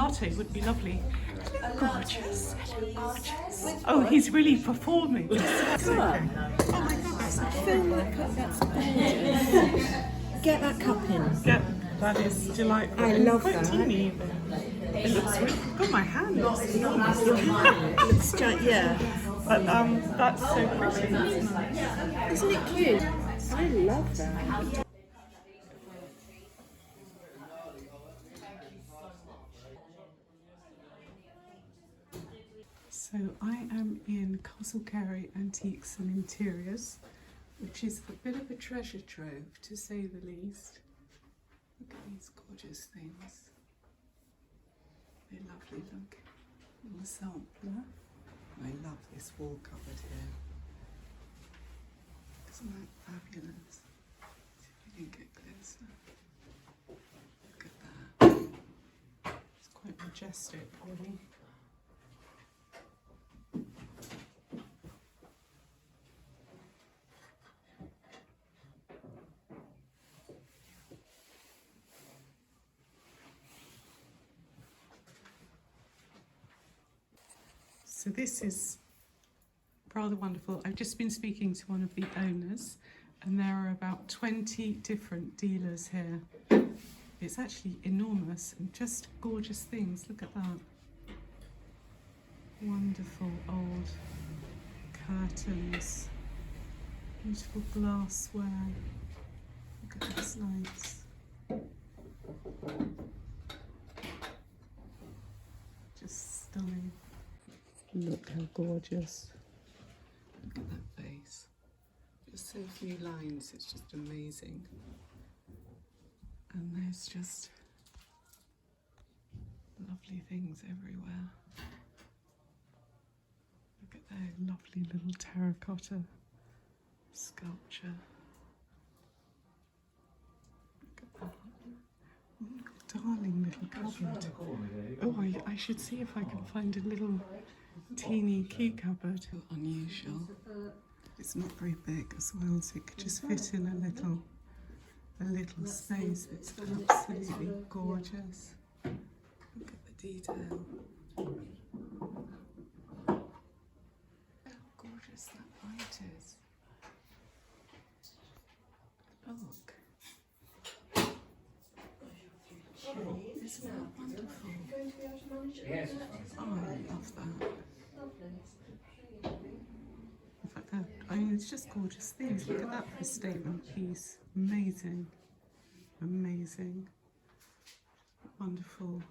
latte would be lovely. Gorgeous. Gorgeous. Oh, he's really performing. Oh my goodness. Fill that cup, that's gorgeous. Get that cup in. Yeah, that is delightful. I love quite that. Teeny even. It looks really good. My hand looks enormous. It's just, yeah. But that's so pretty, isn't it? Isn't it cute? I love that. So I am in Castle Cary Antiques and Interiors, which is a bit of a treasure trove to say the least. Look at these gorgeous things. They're lovely, look. Little sampler. I love this wall cupboard here. Isn't that fabulous? See if we can get closer. Look at that. It's quite majestic, really. So this is rather wonderful. I've just been speaking to one of the owners, and there are about 20 different dealers here. It's actually enormous and just gorgeous things. Look at that. Wonderful old curtains, beautiful glassware. Look at these lights. Just stunning. Look how gorgeous. Look at that face. Just so few lines, it's just amazing. And there's just lovely things everywhere. Look at that lovely little terracotta sculpture. Look at that. Darling little cupboard. Oh, I should see if I can find a little teeny key cupboard. Unusual. It's not very big as well, so it could just fit in a little space. It's absolutely gorgeous. Look at the detail. How gorgeous that light is. Look. Isn't that wonderful? Oh, I love that. In fact, I mean, it's just gorgeous things. Look at that for a statement piece. Amazing. Amazing. Wonderful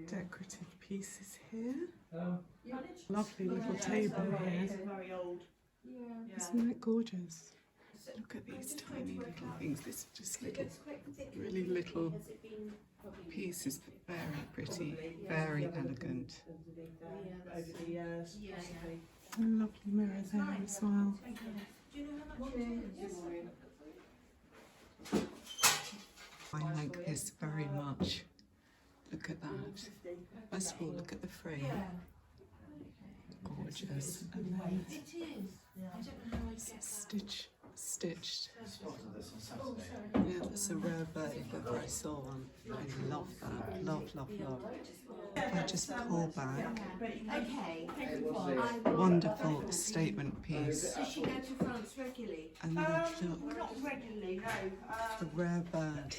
decorative pieces here. Lovely little table here. Isn't that gorgeous? Look at these tiny little things. This is just little, really little pieces, but very pretty, very elegant. A lovely mirror there as well. I like this very much. Look at that. First of all, look at the frame. Gorgeous. And then stitched. Yeah, that's a rare bird if ever I saw one. I love that. Love. If I just pull back. Wonderful statement piece. Does she go to France regularly? And then look. Not regularly, no. A rare bird.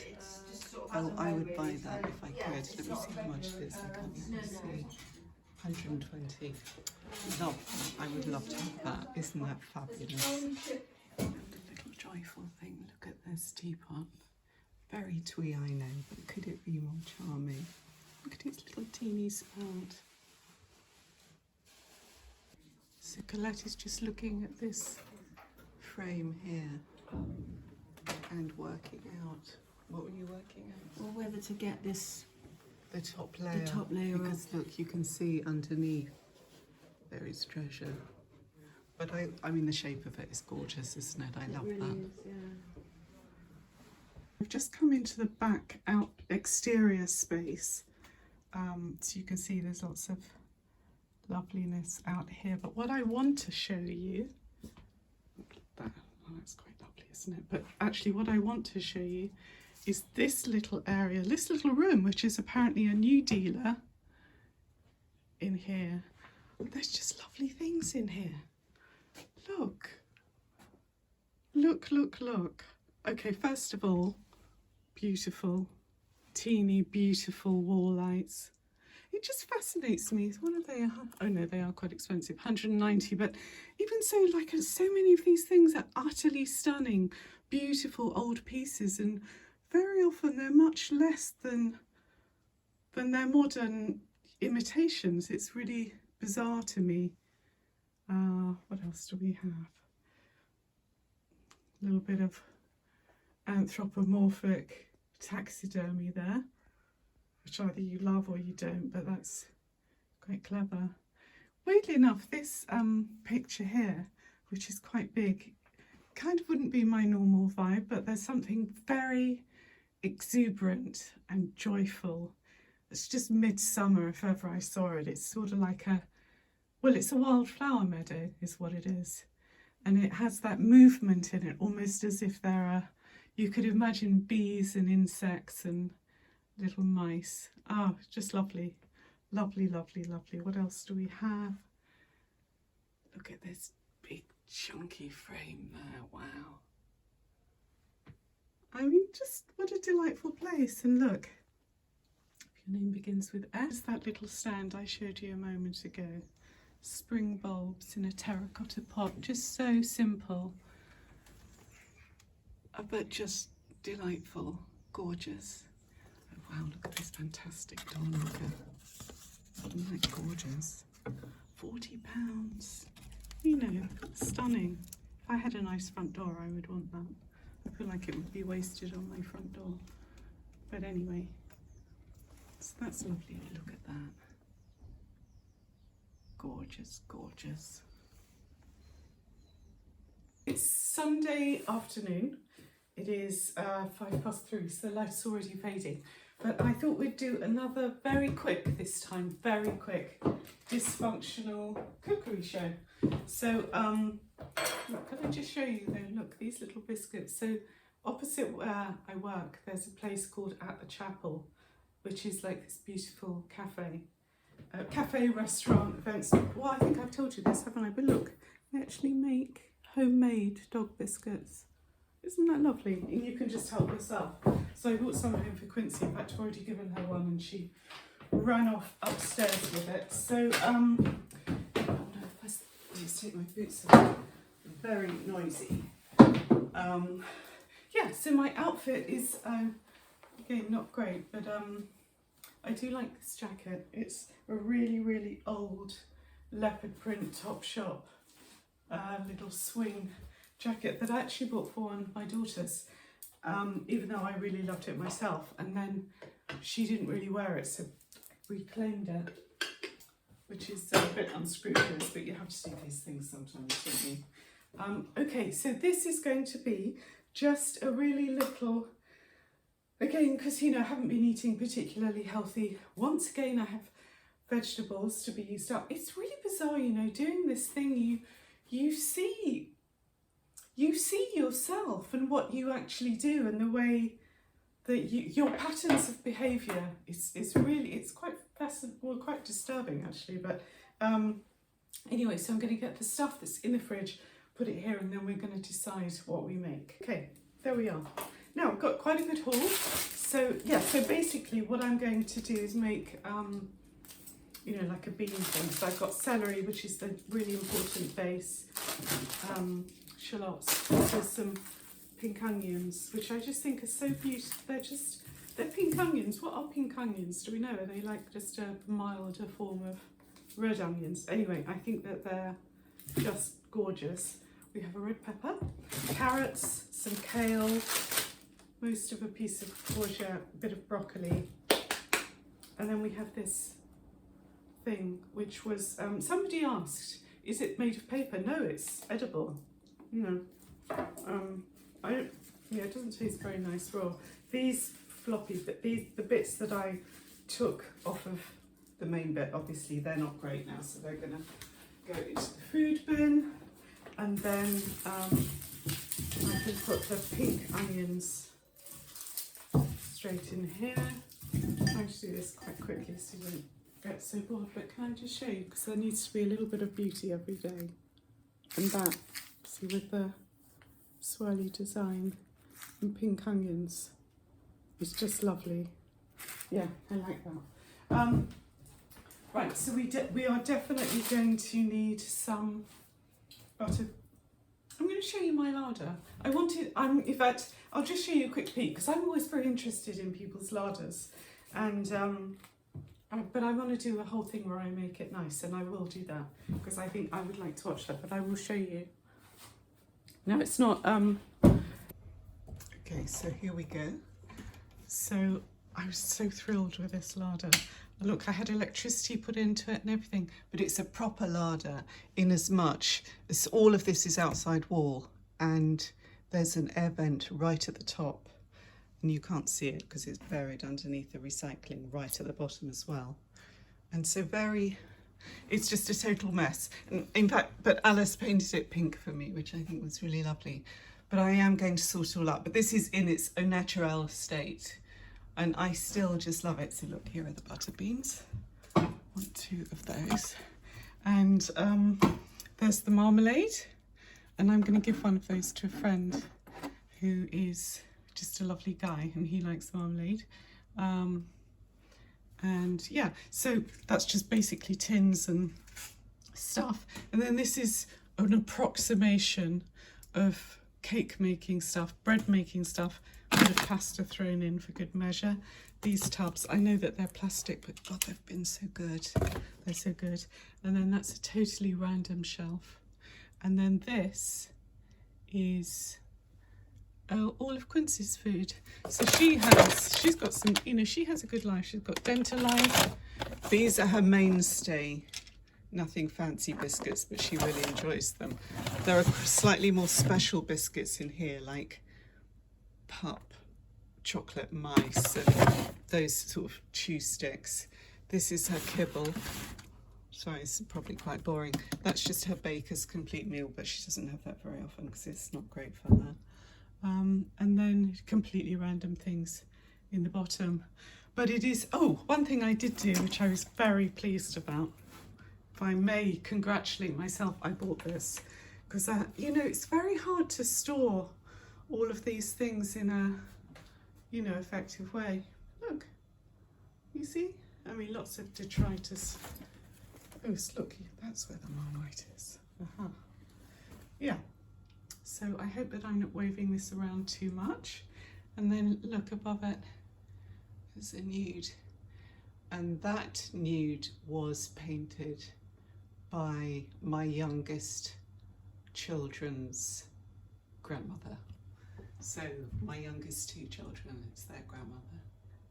Oh, I would buy that if I could. Let me see how much it is. I can't even see. 120. Love that. I would love to have that. Isn't that fabulous? Little joyful thing. Look at this teapot. Very twee, I know, but could it be more charming? Look at its little teeny spout. So Colette is just looking at this frame here and working out. What were you working out? Or whether to get this, The top layer. Because look, you can see underneath there is treasure. But I mean, the shape of it is gorgeous, isn't it? I love that. yeah. I've just come into the back exterior space, so you can see there's lots of loveliness out here. But what I want to show you, look at that. Oh, that's quite lovely, isn't it? But actually, what I want to show you is this little area, this little room, which is apparently a new dealer in here. There's just lovely things in here. Look. Look, look, look. Okay, first of all, beautiful, teeny, beautiful wall lights. It just fascinates me. What are they? Oh no, they are quite expensive, 190. But even so, like, so many of these things are utterly stunning, beautiful old pieces, and very often they're much less than their modern imitations. It's really bizarre to me. What else do we have? A little bit of anthropomorphic taxidermy there, which either you love or you don't, but that's quite clever. Weirdly enough, this picture here, which is quite big, kind of wouldn't be my normal vibe, but there's something very exuberant and joyful. It's just midsummer if ever I saw it. It's sort of like it's a wildflower meadow is what it is. And it has that movement in it, almost as if there are, you could imagine bees and insects and little mice. Oh, just lovely. Lovely, lovely, lovely. What else do we have? Look at this big chunky frame there. Wow. I mean, just what a delightful place. And look, your name begins with S. That little stand I showed you a moment ago. Spring bulbs in a terracotta pot. Just so simple, but just delightful, gorgeous. Oh, wow, look at this fantastic door knocker. Isn't that gorgeous? £40. You know, stunning. If I had a nice front door, I would want that. I feel like it would be wasted on my front door. But anyway, so that's lovely. Look at that. Gorgeous, gorgeous. It's Sunday afternoon. It is 3:05, so the light's already fading. But I thought we'd do another very quick, this time, very quick, dysfunctional cookery show. So, look, can I just show you though? Look, these little biscuits. So, opposite where I work, there's a place called At the Chapel, which is like this beautiful cafe, restaurant, events. Well, I think I've told you this, haven't I? But look, they actually make homemade dog biscuits. Isn't that lovely? And you can just help yourself. So I brought some home for Quincy. In fact, I've already given her one and she ran off upstairs with it. So, oh no, first, let's take my boots off. Very noisy. Yeah, so my outfit is, again, not great, but I do like this jacket. It's a really, really old leopard print Topshop little swing jacket that I actually bought for one of my daughters, even though I really loved it myself. And then she didn't really wear it, so I reclaimed it, which is a bit unscrupulous, but you have to do these things sometimes, don't you? Okay, so this is going to be just a really little, again, because, you know, I haven't been eating particularly healthy. Once again, I have vegetables to be used up. It's really bizarre, you know, doing this thing, you see yourself and what you actually do, and the way that your patterns of behaviour is really, it's quite fascinating, well, quite disturbing actually. But anyway, so I'm going to get the stuff that's in the fridge, put it here, and then we're going to decide what we make. Okay, there we are. Now I've got quite a good haul. So yeah, so basically what I'm going to do is make you know, like a bean thing. So I've got celery, which is the really important base, shallots, with some pink onions, which I just think are so beautiful. They're pink onions. What are pink onions? Do we know? Are they like just a milder form of red onions? Anyway, I think that they're just gorgeous. We have a red pepper, carrots, some kale, most of a piece of courgette, a bit of broccoli, and then we have this thing, which was, somebody asked, is it made of paper? No, it's edible. You know, it doesn't taste very nice raw. These floppy, the bits that I took off of the main bit, obviously they're not great now, so they're gonna go into the food bin. And then I can put the pink onions straight in here. I'm trying to do this quite quickly so you don't get so bored, but can I just show you, because there needs to be a little bit of beauty every day. And that, see, with the swirly design and pink onions, it's just lovely. Yeah, I like that. Right, so we are definitely going to need some butter. I'm going to show you my larder. In fact, I'll just show you a quick peek, because I'm always very interested in people's larders. And but I want to do a whole thing where I make it nice, and I will do that, because I think I would like to watch that, but I will show you. No, it's not. Okay, so here we go. So I was so thrilled with this larder. Look, I had electricity put into it and everything, but it's a proper larder in as much as all of this is outside wall, and there's an air vent right at the top, and you can't see it because it's buried underneath the recycling right at the bottom as well. And so it's just a total mess. And in fact, but Alice painted it pink for me, which I think was really lovely. But I am going to sort it all up. But this is in its au naturel state, and I still just love it. So look, here are the butter beans. 1, 2 of those. And there's the marmalade. And I'm going to give one of those to a friend who is just a lovely guy, and he likes marmalade. And yeah, so that's just basically tins and stuff. And then this is an approximation of cake making stuff, bread making stuff, a bit of pasta thrown in for good measure. These tubs, I know that they're plastic, but God, they've been so good. They're so good. And then that's a totally random shelf. And then this is all of Quincy's food. So she's got some, she has a good life. She's got dental life. These are her mainstay. Nothing fancy biscuits, but she really enjoys them. There are slightly more special biscuits in here, like pup, chocolate mice, and those sort of chew sticks. This is her kibble. Sorry, it's probably quite boring. That's just her baker's complete meal, but she doesn't have that very often because it's not great for her. And then completely random things in the bottom. But it is, one thing I did do, which I was very pleased about. If I may congratulate myself, I bought this. Because, it's very hard to store all of these things in a, effective way. Look, you see? I mean, lots of detritus. Oh, look, that's where the Marmite is. Yeah. So I hope that I'm not waving this around too much. And then look above it, there's a nude. And that nude was painted by my youngest children's grandmother. So my youngest 2 children, it's their grandmother.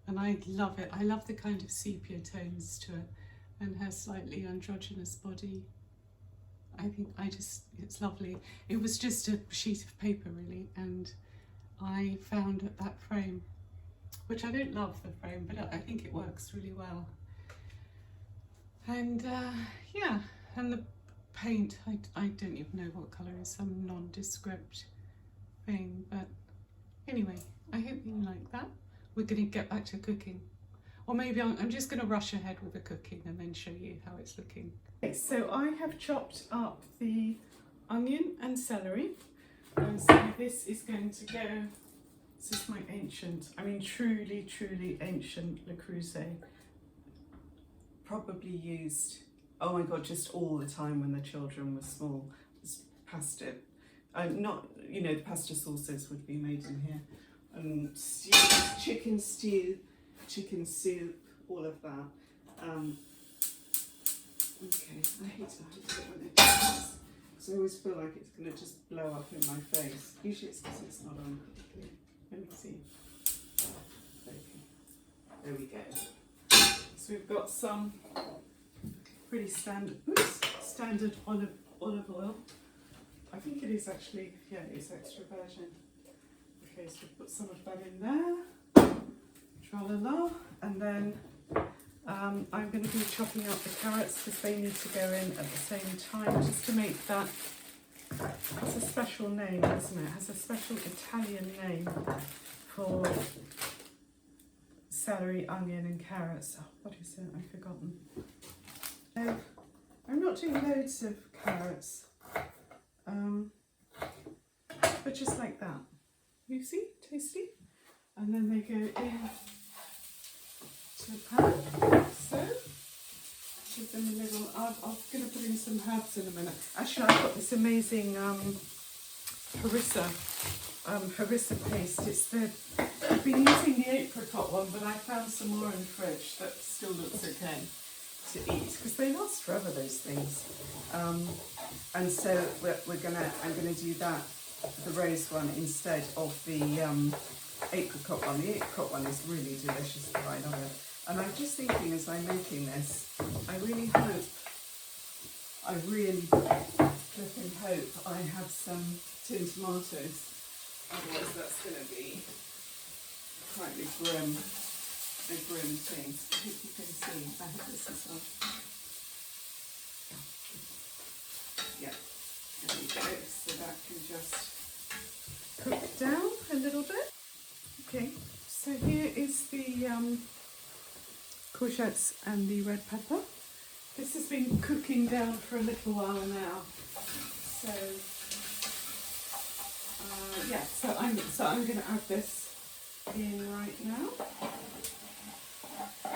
And I love it. I love the kind of sepia tones to it and her slightly androgynous body. I think it's lovely. It was just a sheet of paper really, and I found that frame, which I don't love the frame, but I think it works really well. And yeah, and the paint, I don't even know what colour is, some nondescript thing, but anyway, I hope you like that. We're going to get back to cooking. Or maybe I'm just going to rush ahead with the cooking and then show you how it's looking. Okay, so I have chopped up the onion and celery. So this is going to go, this is my truly, truly ancient Le Creuset. Probably used, oh my God, just all the time when the children were small. It's pasta, the pasta sauces would be made in here. And chicken stew, chicken soup, all of that. Okay, I hate it when it does this, because I always feel like it's going to just blow up in my face. Usually it's because it's not on. Let me see. Okay. There we go. So we've got some pretty standard olive oil. I think it is actually, yeah, it's extra virgin. Okay, so put some of that in there. Tra-la-la. And then I'm going to be chopping up the carrots because they need to go in at the same time, just to make that. It's a special name, isn't it? It has a special Italian name for celery, onion and carrots. Oh, what is it? I've forgotten. So, I'm not doing loads of carrots, but just like that. You see? Tasty. And then they go in to the pan. So, give them a little, I'm going to put in some herbs in a minute. Actually, I've got this amazing harissa paste. I've been using the apricot one, but I found some more in the fridge that still looks okay to eat because they last forever, those things. And so I'm gonna do that, the rose one instead of the apricot one. The apricot one is really delicious, I love it. And I'm just thinking as I'm making this, I really flipping hope I have some tin tomatoes. Otherwise that's going to be quite a grim thing. I hope you can see. I have this as well. Yeah, there we go. So that can just cook down a little bit. Okay, so here is the courgettes and the red pepper. This has been cooking down for a little while now. So yeah, so I'm going to add this in right now.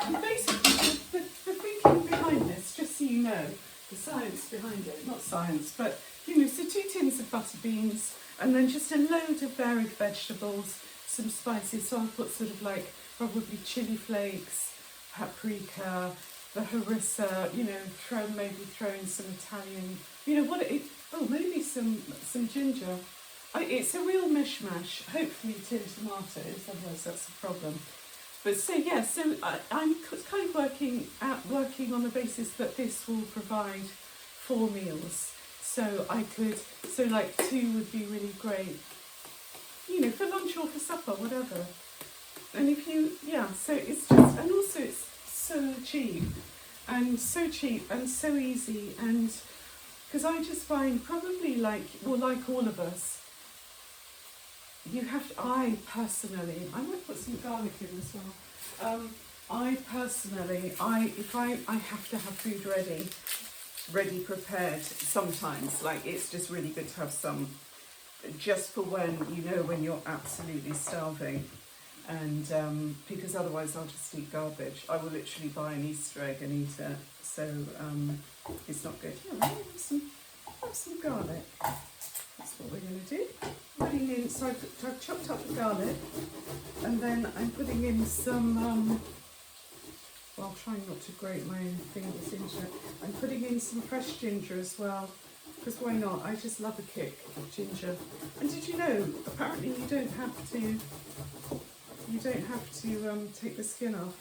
And basically, the thinking behind this, just so you know, the science behind it, not science, but you know, so 2 tins of butter beans, and then just a load of varied vegetables, some spices. So I'll put sort of like probably chili flakes, paprika, the harissa, you know, maybe throw in some Italian, you know, maybe some ginger. It's a real mishmash, hopefully tin tomatoes, otherwise that's a problem. But so yeah, so I'm kind of working on the basis that this will provide 4 meals. So like 2 would be really great, you know, for lunch or for supper, whatever. And if you, yeah, so it's just, and also it's so cheap and so easy, and because I just find probably like all of us, you have to, I personally, I might put some garlic in as well. I personally, if I have to have food ready prepared sometimes, like it's just really good to have some, just for when you're absolutely starving. And because otherwise I'll just eat garbage. I will literally buy an Easter egg and eat it. So it's not good. Yeah, have some garlic. That's what we're going to do. Putting in, so I've chopped up the garlic, and then I'm putting in some, well, trying not to grate my own fingers into it. I'm putting in some fresh ginger as well, because why not? I just love a kick of ginger. And did you know, apparently you don't have to take the skin off.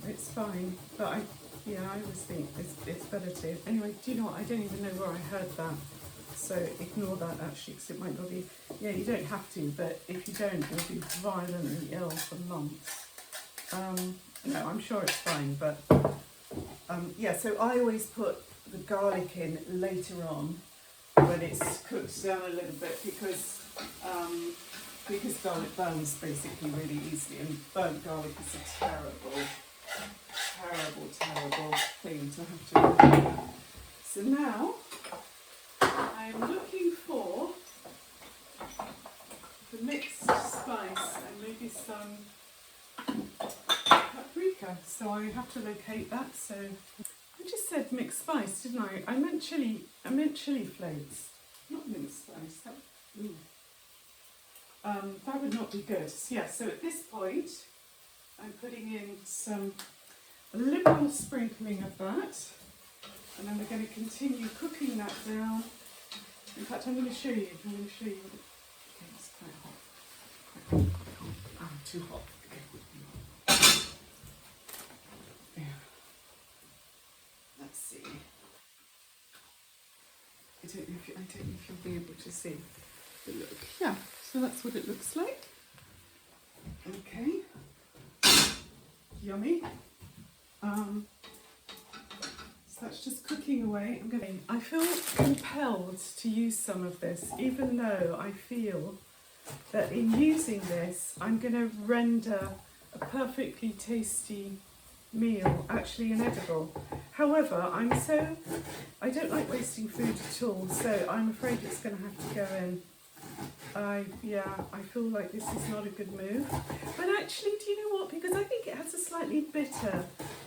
It's fine, but I always think it's better to. Anyway, do you know what? I don't even know where I heard that. So ignore that actually, because it might not be, yeah, you don't have to, but if you don't, you'll be violently ill for months. No, I'm sure it's fine, but yeah, so I always put the garlic in later on when it's cooked down a little bit, because garlic burns basically really easily, and burnt garlic is a terrible thing to have to do. So now I'm looking for the mixed spice and maybe some paprika. So I have to locate that. So I just said mixed spice, didn't I? I meant chili flakes, not mixed spice. That would not be good. So yeah, so at this point I'm putting in a liberal sprinkling of that, and then we're going to continue cooking that down. In fact, I'm going to show you. Okay, it's quite hot. Too hot. Okay. Yeah. Let's see. I don't know if you'll be able to see the look. Yeah. So that's what it looks like. Okay. Yummy. So that's just cooking away. I feel compelled to use some of this, even though I feel that in using this, I'm going to render a perfectly tasty meal, actually inedible. However, I don't like wasting food at all, so I'm afraid it's going to have to go in. I feel like this is not a good move. But actually, do you know what? Because I think it has a slightly bitter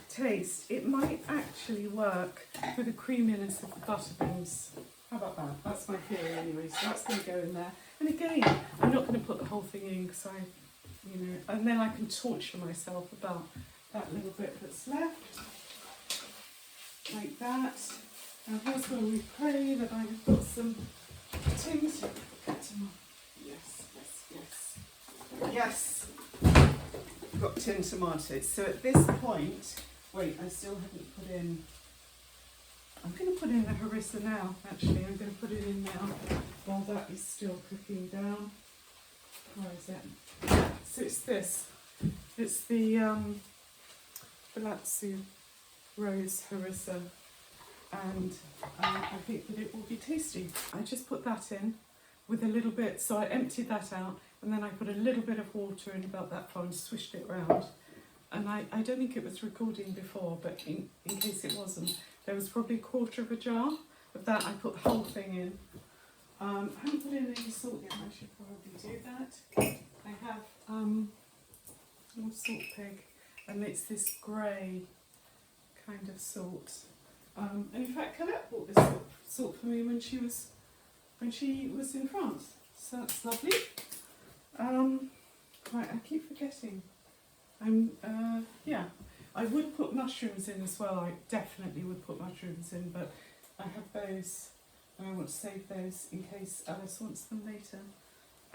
taste, it might actually work for the creaminess of the butter beans. How about that? That's my theory anyway, so that's going to go in there. And again, I'm not going to put the whole thing in because and then I can torture myself about that little bit that's left. Like that. Now here's where we pray that I have got some tins. Yes. I've got tin tomatoes. So at this point, wait, I still haven't put in. I'm going to put in the harissa now, actually. I'm going to put it in now while that is still cooking down. Where is it? So it's this. It's the Palazzo Rose harissa. And I think that it will be tasty. I just put that in with a little bit, so I emptied that out and then I put a little bit of water in about that far and swished it around. And I don't think it was recording before, but in case it wasn't, there was probably a quarter of a jar of that. I put the whole thing in. I haven't put in any salt yet, I should probably do that. I have more salt pig, and it's this grey kind of salt. And in fact, Colette bought this salt for me when she was in France, so that's lovely. Right, I keep forgetting. I would put mushrooms in as well. I definitely would put mushrooms in, but I have those, and I want to save those in case Alice wants them later.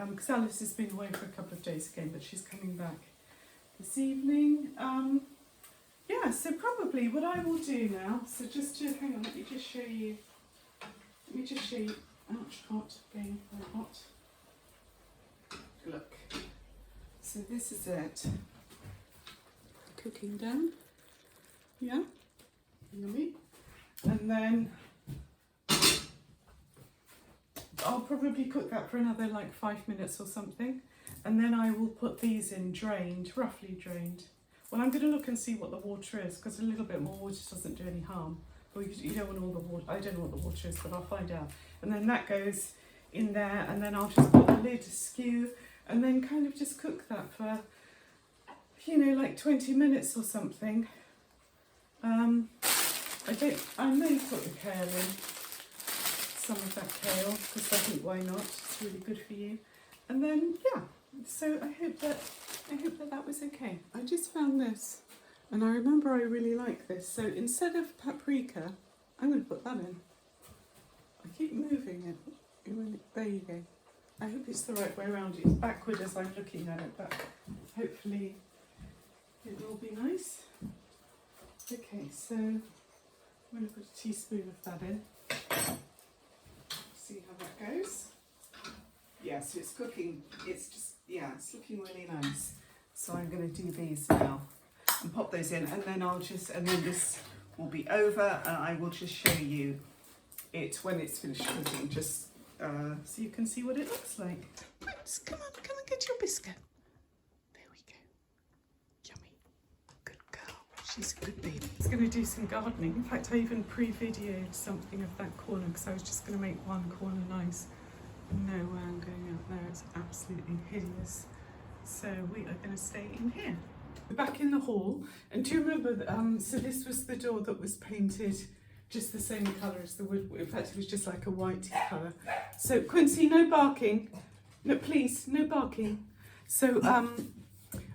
Because Alice has been away for a couple of days again, but she's coming back this evening. So probably what I will do now, so just to, hang on, let me just show you, ouch, hot, again, very hot. Look, so this is it, cooking down, yeah, yummy, and then I'll probably cook that for another like 5 minutes or something, and then I will put these in drained, roughly drained. Well, I'm going to look and see what the water is, because a little bit more water doesn't do any harm. But you don't want all the water. I don't know what the water is, but I'll find out. And then that goes in there, and then I'll just put the lid askew, and then kind of just cook that for, like 20 minutes or something. I may put the kale in, some of that kale, because I think why not? It's really good for you. And then so I hope that was okay. I just found this, and I remember I really like this. So instead of paprika, I'm going to put that in. I keep moving it. There you go. I hope it's the right way around. It's backward as I'm looking at it, but hopefully it will be nice. Okay, so I'm going to put a teaspoon of that in. See how that goes. Yeah, so it's cooking. It's just, it's looking really nice. So I'm going to do these now and pop those in, and then this will be over, and I will just show you it when it's finished cooking, just so you can see what it looks like. Prince, come on get your biscuit. There we go. Yummy. Good girl. She's a good baby. I was going to do some gardening. In fact, I even pre-videoed something of that corner, because I was just going to make one corner nice. No way I'm going out there, it's absolutely hideous. So we are going to stay in here. We're back in the hall, and do you remember, so this was the door that was painted just the same colour as the wood. In fact, it was just like a white colour. So Quincy, no barking. No, please, no barking. So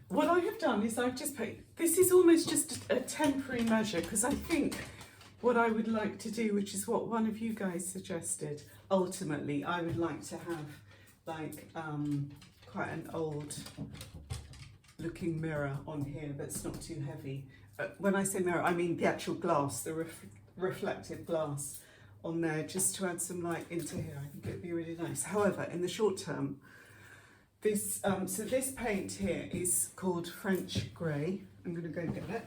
what I have done is I've just put, this is almost just a temporary measure, because I think what I would like to do, which is what one of you guys suggested, ultimately I would like to have like quite an old looking mirror on here that's not too heavy. When I say mirror, I mean the actual glass, the reflective glass on there, just to add some light into here. I think it'd be really nice. However, in the short term, this so this paint here is called French Grey. I'm going to go get it.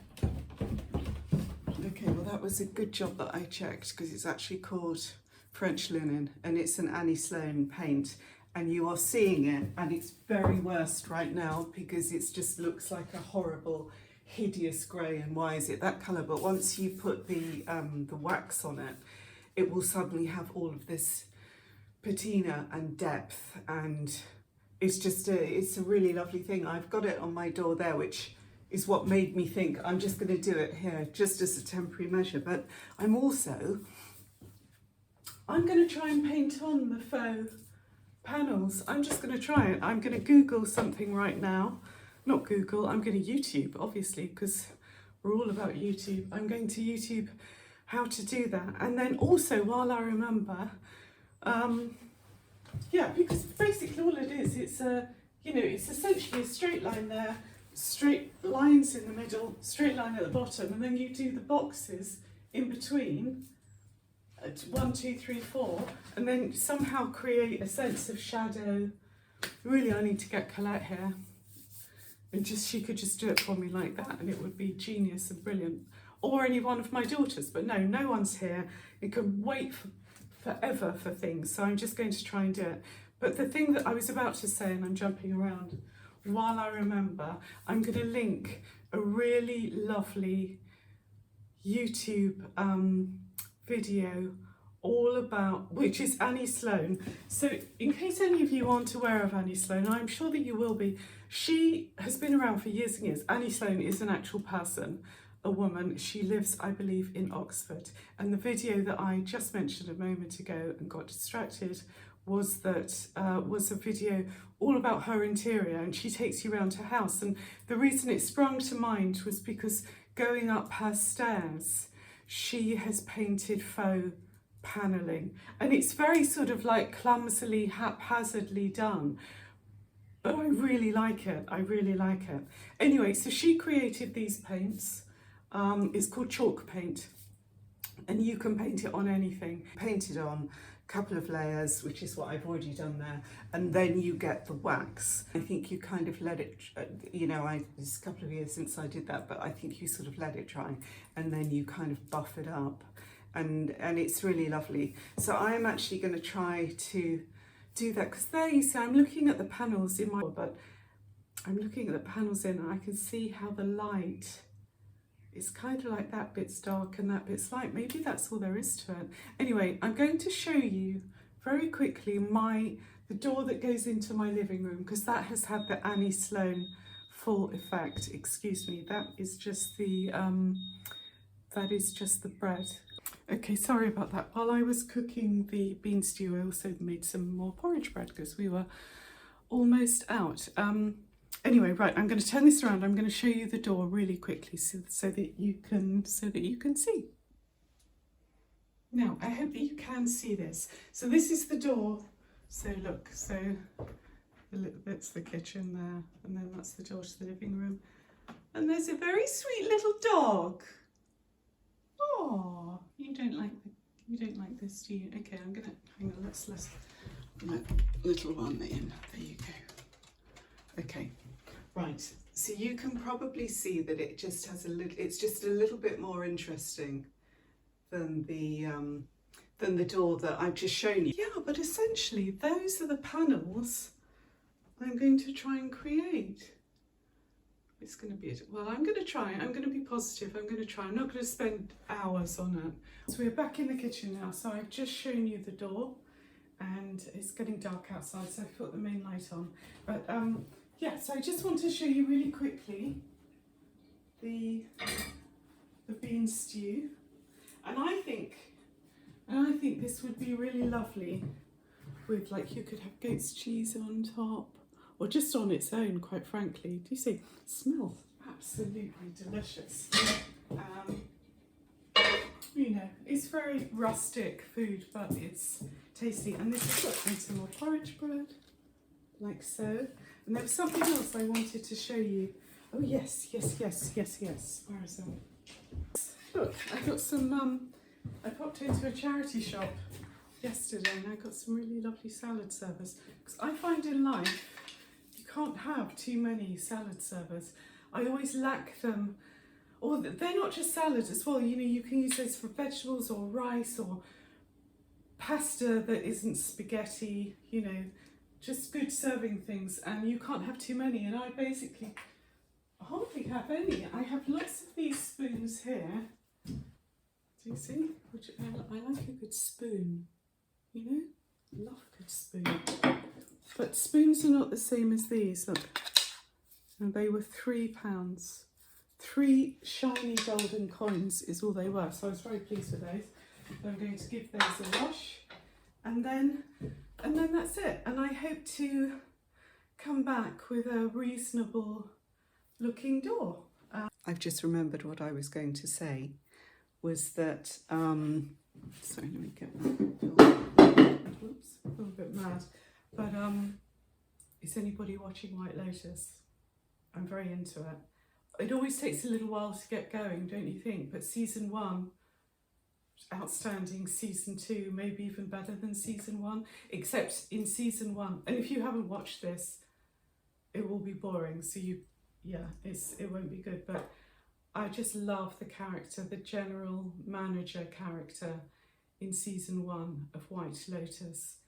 Okay, well that was a good job that I checked, because it's actually called French Linen, and it's an Annie Sloan paint, and you are seeing it at its very worst right now because it just looks like a horrible, hideous grey. And why is it that colour? But once you put the wax on it, it will suddenly have all of this patina and depth, and it's a really lovely thing. I've got it on my door there, which is what made me think I'm just going to do it here just as a temporary measure. But I'm going to try and paint on the faux panels. I'm just going to try it. I'm going to Google something right now. Not Google, I'm going to YouTube, obviously, because we're all about YouTube. I'm going to YouTube how to do that. And then also, while I remember, yeah, because basically all it is, it's it's essentially a straight line there, straight lines in the middle, straight line at the bottom, and then you do the boxes in between, 1, 2, 3, 4, and then somehow create a sense of shadow. Really, I need to get Colette here, and she could just do it for me like that, and it would be genius and brilliant. Or any one of my daughters, but no one's here. It can wait forever for things, so I'm just going to try and do it. But the thing that I was about to say, and I'm jumping around, while I remember, I'm going to link a really lovely YouTube video all about, which is Annie Sloan. So in case any of you aren't aware of Annie Sloan, I'm sure that you will be, she has been around for years and years. Annie Sloan is an actual person, a woman. She lives, I believe, in Oxford. And the video that I just mentioned a moment ago and got distracted was a video all about her interior, and she takes you around her house. And the reason it sprung to mind was because going up her stairs, she has painted faux panelling, and it's very sort of like clumsily, haphazardly done, but I really like it. Anyway, so she created these paints. It's called chalk paint, and you can paint it on anything. Paint it on a couple of layers, which is what I've already done there, and then you get the wax. I think you kind of let it, it's a couple of years since I did that, but I think you sort of let it dry, and then you kind of buff it up, and it's really lovely. So I'm actually going to try to do that, because there you see, I'm looking at the panels in my, but I'm looking at the panels in, and I can see how the light, it's kind of like that bit's dark and that bit's light. Maybe that's all there is to it. Anyway, I'm going to show you very quickly the door that goes into my living room, because that has had the Annie Sloan full effect. Excuse me, that is just the bread. Okay, sorry about that. While I was cooking the bean stew, I also made some more porridge bread because we were almost out. Anyway, right, I'm going to turn this around. I'm going to show you the door really quickly so that you can see. Now, I hope that you can see this. So this is the door. So look, that's the kitchen there, and then that's the door to the living room. And there's a very sweet little dog. Oh, you don't like this, do you? Okay, I'm gonna hang on. Let's my little one in. There you go. Okay. Right, so you can probably see that it just has it's just a little bit more interesting than the door that I've just shown you. Yeah, but essentially those are the panels I'm going to try and create. It's going to be, well, I'm going to try, I'm going to be positive, I'm going to try, I'm not going to spend hours on it. So we're back in the kitchen now, so I've just shown you the door, and it's getting dark outside, so I've put the main light on. But yeah, so I just want to show you really quickly the bean stew, and I think this would be really lovely with, like, you could have goat's cheese on top, or just on its own, quite frankly. Do you see? It smells absolutely delicious. It's very rustic food, but it's tasty. And this is what, and some more porridge bread, like so. And there was something else I wanted to show you. Oh yes. Where is it? Look, I got some, I popped into a charity shop yesterday and I got some really lovely salad servers. Because I find in life, you can't have too many salad servers. I always lack them. Or they're not just salad as well, you can use those for vegetables or rice or pasta that isn't spaghetti, just good serving things, and you can't have too many, and I basically hardly have any. I have lots of these spoons here. Do you see? Which I like a good spoon, you know? Love a good spoon. But spoons are not the same as these, look. And they were £3. 3 shiny golden coins is all they were, so I was very pleased with those. So I'm going to give those a wash, and then that's it. And I hope to come back with a reasonable looking door. I've just remembered what I was going to say was that, sorry, let me get that. Oops, a little bit mad. But is anybody watching White Lotus? I'm very into it. It always takes a little while to get going, don't you think? But season 1, outstanding. Season 2, maybe even better than season 1. Except in season 1, and if you haven't watched this, it will be boring. So it won't be good. But I just love the character, the general manager character in season 1 of White Lotus.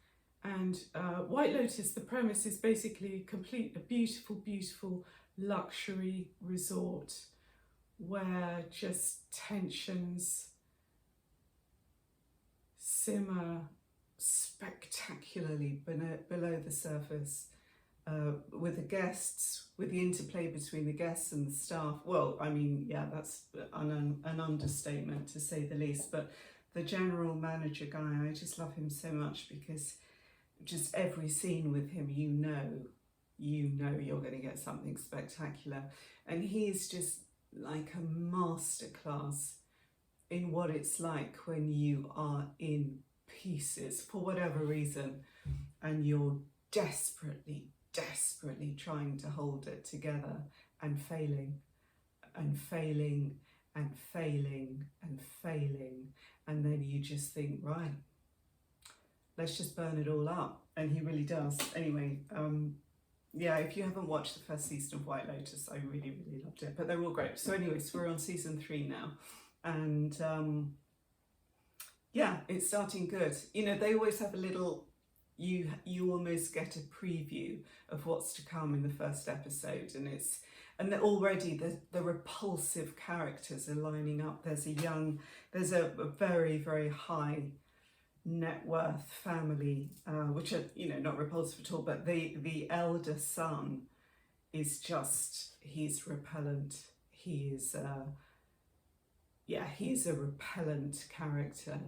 And White Lotus, the premise is basically a beautiful, beautiful luxury resort where just tensions simmer spectacularly below the surface, with the guests, with the interplay between the guests and the staff. Well, I mean, yeah, that's an understatement to say the least, but the general manager guy, I just love him so much, because just every scene with him, you know you're going to get something spectacular. And he's just like a masterclass in what it's like when you are in pieces for whatever reason, and you're desperately trying to hold it together, and failing and failing and failing and failing, and then you just think, right, let's just burn it all up. And he really does. Anyway, yeah, if you haven't watched the first season of White Lotus, I really loved it. But they're all great. So anyway, so we're on season 3 now, and yeah, it's starting good. You know, they always have a little, you almost get a preview of what's to come in the first episode, and already the repulsive characters are lining up. There's a very high net worth family, which are, you know, not repulsive at all, but the elder son is just, he's repellent. He is he's a repellent character,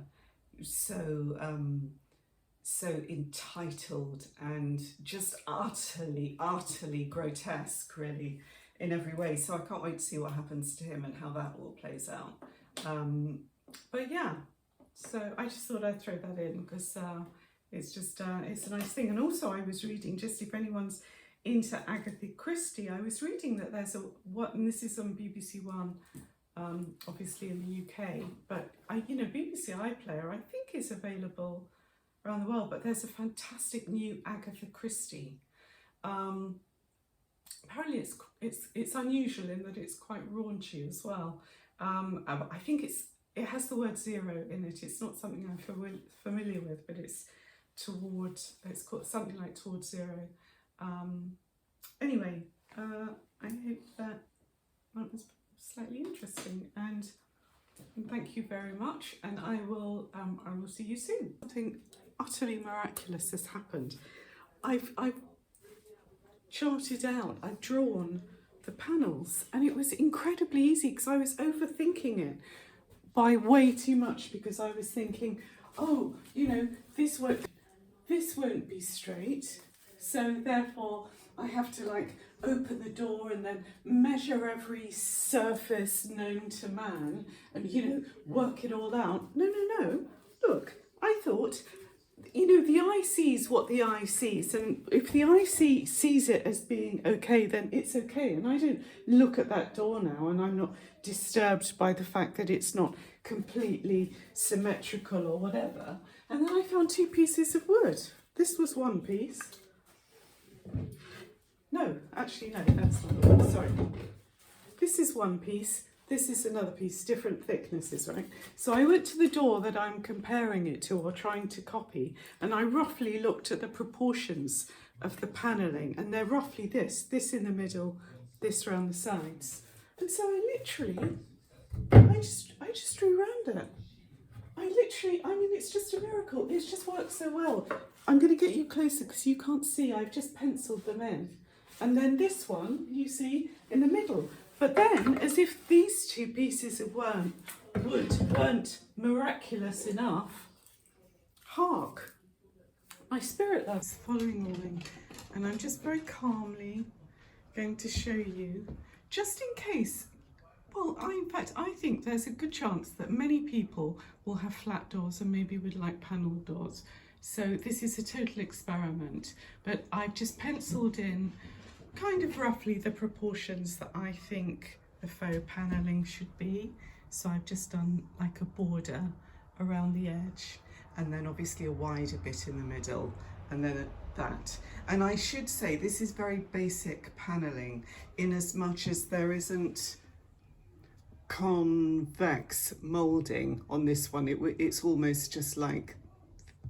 so entitled and just utterly grotesque, really, in every way. So I can't wait to see what happens to him and how that all plays out. But yeah, so I just thought I'd throw that in, because it's just it's a nice thing. And also I was reading, just if anyone's into Agatha Christie, I was reading that there's and this is on BBC One, obviously in the UK, but BBC iPlayer I think is available around the world, but there's a fantastic new Agatha Christie. Apparently it's unusual in that it's quite raunchy as well. I think it has the word 0 in it. It's not something I'm familiar with, but it's called something like Towards Zero. Anyway, I hope that was slightly interesting, and thank you very much, and I will see you soon. Something utterly miraculous has happened. I've charted out, I've drawn the panels, and it was incredibly easy because I was overthinking it by way too much, because I was thinking, oh, this won't be straight, so therefore I have to like open the door and then measure every surface known to man and work it all out. No, look, I thought, the eye sees what the eye sees, and if the eye sees it as being okay, then it's okay. And I don't look at that door now and I'm not disturbed by the fact that it's not completely symmetrical or whatever. And then I found 2 pieces of wood. This was one piece. No, actually no, that's not one, sorry. This is one piece. This is another piece, different thicknesses, right? So I went to the door that I'm comparing it to or trying to copy, and I roughly looked at the proportions of the panelling, and they're roughly this in the middle, this round the sides. And so I just drew round it. I mean, it's just a miracle. It's just worked so well. I'm going to get you closer because you can't see. I've just penciled them in. And then this one, you see, in the middle. But then, as if these two pieces of wood weren't miraculous enough, hark, my spirit loves following along. And I'm just very calmly going to show you, just in case. Well, in fact, I think there's a good chance that many people will have flat doors and maybe would like panelled doors. So this is a total experiment, but I've just penciled in kind of roughly the proportions that I think the faux panelling should be. So I've just done like a border around the edge, and then obviously a wider bit in the middle, and then that. And I should say this is very basic panelling in as much as there isn't convex moulding on this one. It's almost just like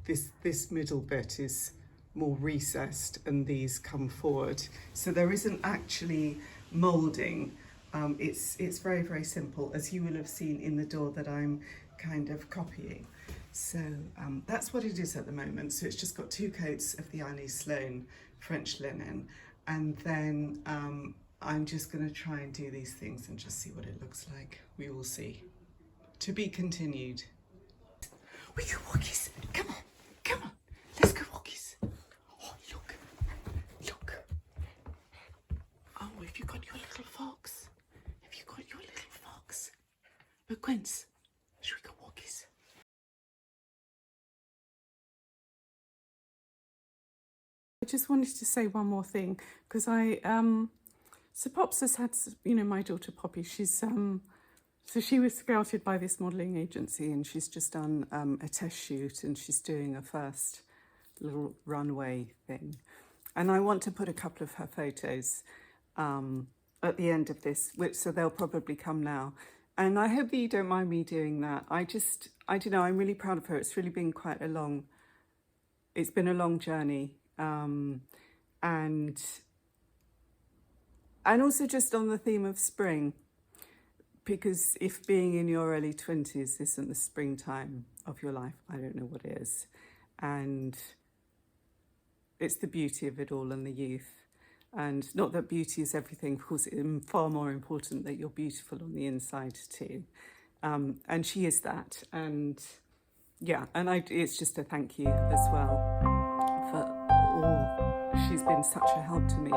this middle bit is more recessed and these come forward, so there isn't actually moulding. It's very, very simple, as you will have seen in the door that I'm kind of copying. So that's what it is at the moment. So it's just got 2 coats of the Annie Sloane French linen, and then I'm just going to try and do these things and just see what it looks like. We will see. To be continued. We go walkies. Come on, come on. Let's go walkies. Oh, look. Look. Oh, have you got your little fox? Have you got your little fox? But Quince, should we go walkies? I just wanted to say one more thing, because so Pops has had, you know, my daughter Poppy, she's, so she was scouted by this modelling agency, and she's just done a test shoot, and she's doing a first little runway thing. And I want to put a couple of her photos at the end of this, so they'll probably come now. And I hope that you don't mind me doing that. I don't know, I'm really proud of her. It's really been quite a long journey. And also just on the theme of spring, because if being in your early 20s isn't the springtime of your life, I don't know what is. And it's the beauty of it all and the youth. And not that beauty is everything, of course, it's far more important that you're beautiful on the inside too. And she is that. And yeah, and it's just a thank you as well for all. She's been such a help to me.